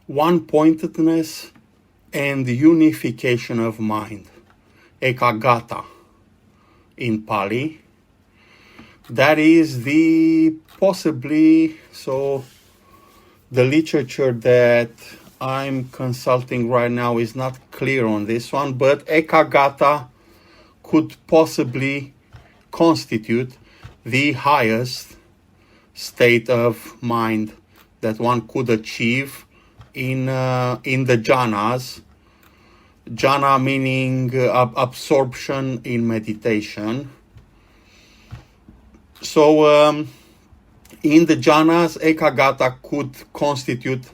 one-pointedness and unification of mind, Ekaggatā in Pali. That is the possibly, so the literature that I'm consulting right now is not clear on this one, but Ekaggatā could possibly constitute the highest state of mind that one could achieve in the jhanas. Jhana meaning absorption in meditation. So in the jhanas, Ekaggatā could constitute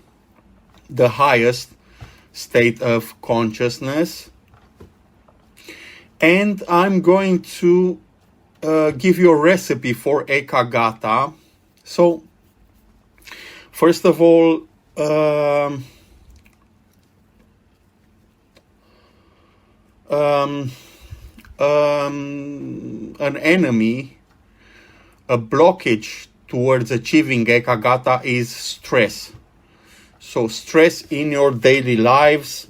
the highest state of consciousness. And I'm going to give you a recipe for Ekaggatā. So, first of all, an enemy, a blockage towards achieving Ekaggatā is stress. So stress in your daily lives,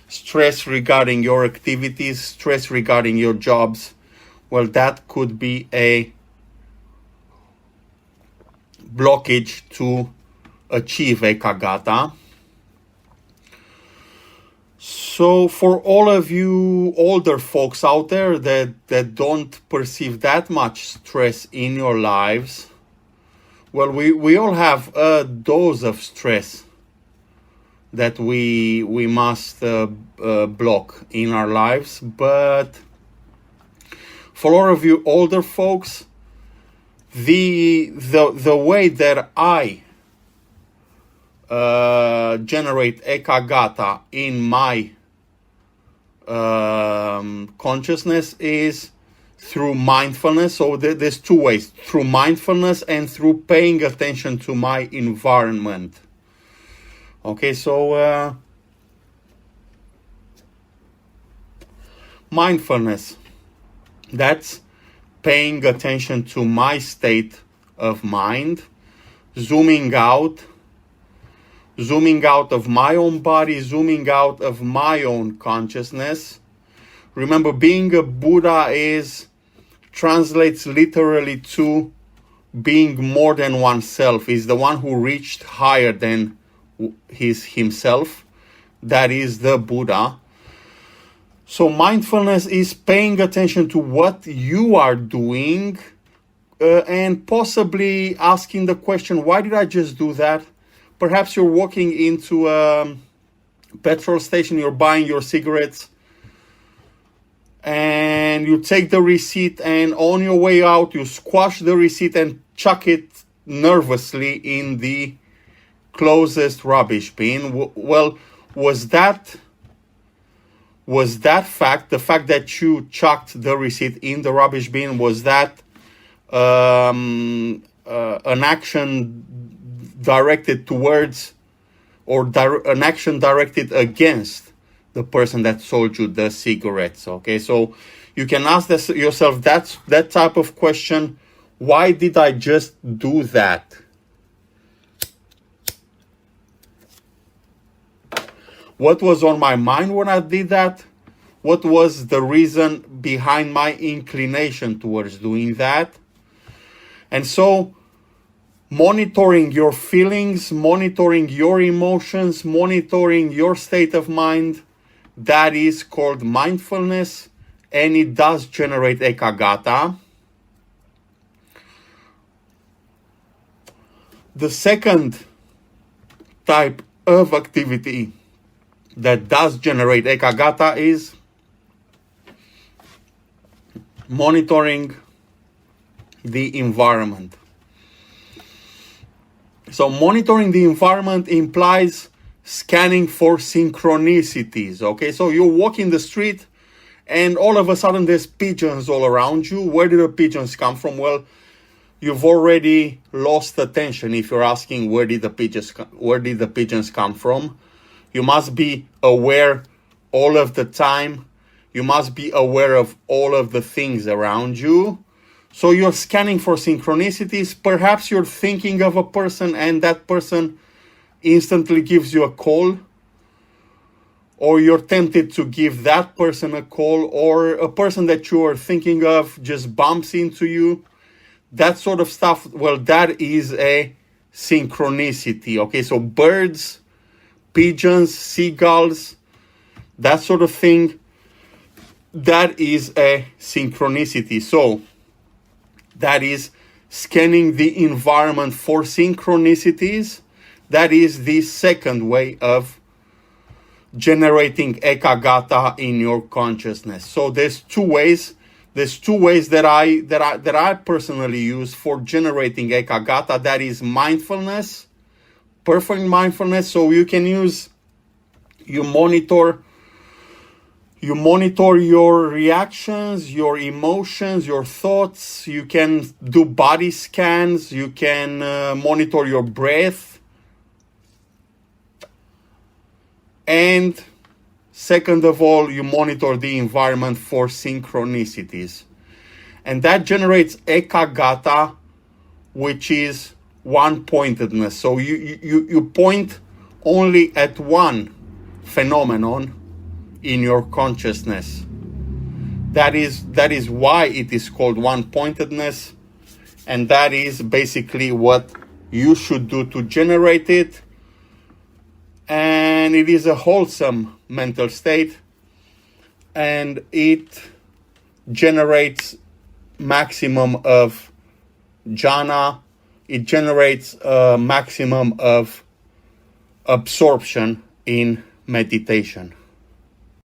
stress regarding your activities, stress regarding your jobs, well, that could be a blockage to achieve Ekaggatā. So for all of you older folks out there that don't perceive that much stress in your lives, well, we all have a dose of stress that we must block in our lives. But for all of you older folks, the way that I generate Ekaggatā in my consciousness is through mindfulness. So there's two ways: through mindfulness and through paying attention to my environment. Okay, so mindfulness, that's paying attention to my state of mind, zooming out of my own body, zooming out of my own consciousness. Remember, being a Buddha translates literally to being more than oneself, is the one who reached higher than himself. That is the Buddha. So mindfulness is paying attention to what you are doing and possibly asking the question, why did I just do that? Perhaps you're walking into a petrol station, you're buying your cigarettes, and you take the receipt, and on your way out, you squash the receipt and chuck it nervously in the closest rubbish bin. Well, was that fact, the fact that you chucked the receipt in the rubbish bin, was that an action directed towards, or an action directed against the person that sold you the cigarettes? Okay, so you can ask yourself that type of question: why did I just do that? What was on my mind when I did that? What was the reason behind my inclination towards doing that? And so, monitoring your feelings, monitoring your emotions, monitoring your state of mind, that is called mindfulness, and it does generate Ekaggatā. The second type of activity that does generate Ekaggatā is monitoring the environment. So monitoring the environment implies scanning for synchronicities. Okay, so you walk in the street and all of a sudden there's pigeons all around you. Where did the pigeons come from? Well, you've already lost attention if you're asking where did the pigeons come from. You must be aware all of the time. You must be aware of all of the things around you. So you're scanning for synchronicities. Perhaps you're thinking of a person and that person instantly gives you a call, or you're tempted to give that person a call, or a person that you are thinking of just bumps into you, that sort of stuff, well, that is a synchronicity. Okay, so birds, pigeons, seagulls, that sort of thing, that is a synchronicity. So that is scanning the environment for synchronicities. That is the second way of generating Ekaggatā in your consciousness. So there's two ways. There's two ways that I personally use for generating Ekaggatā. That is mindfulness, perfect mindfulness. So you can use, you monitor your reactions, your emotions, your thoughts. You can do body scans. You can monitor your breath. And second of all, you monitor the environment for synchronicities. And that generates Ekaggatā, which is one-pointedness. So you point only at one phenomenon in your consciousness. That is why it is called one-pointedness. And that is basically what you should do to generate it. And it is a wholesome mental state, and it generates maximum of jhana. It generates a maximum of absorption in meditation.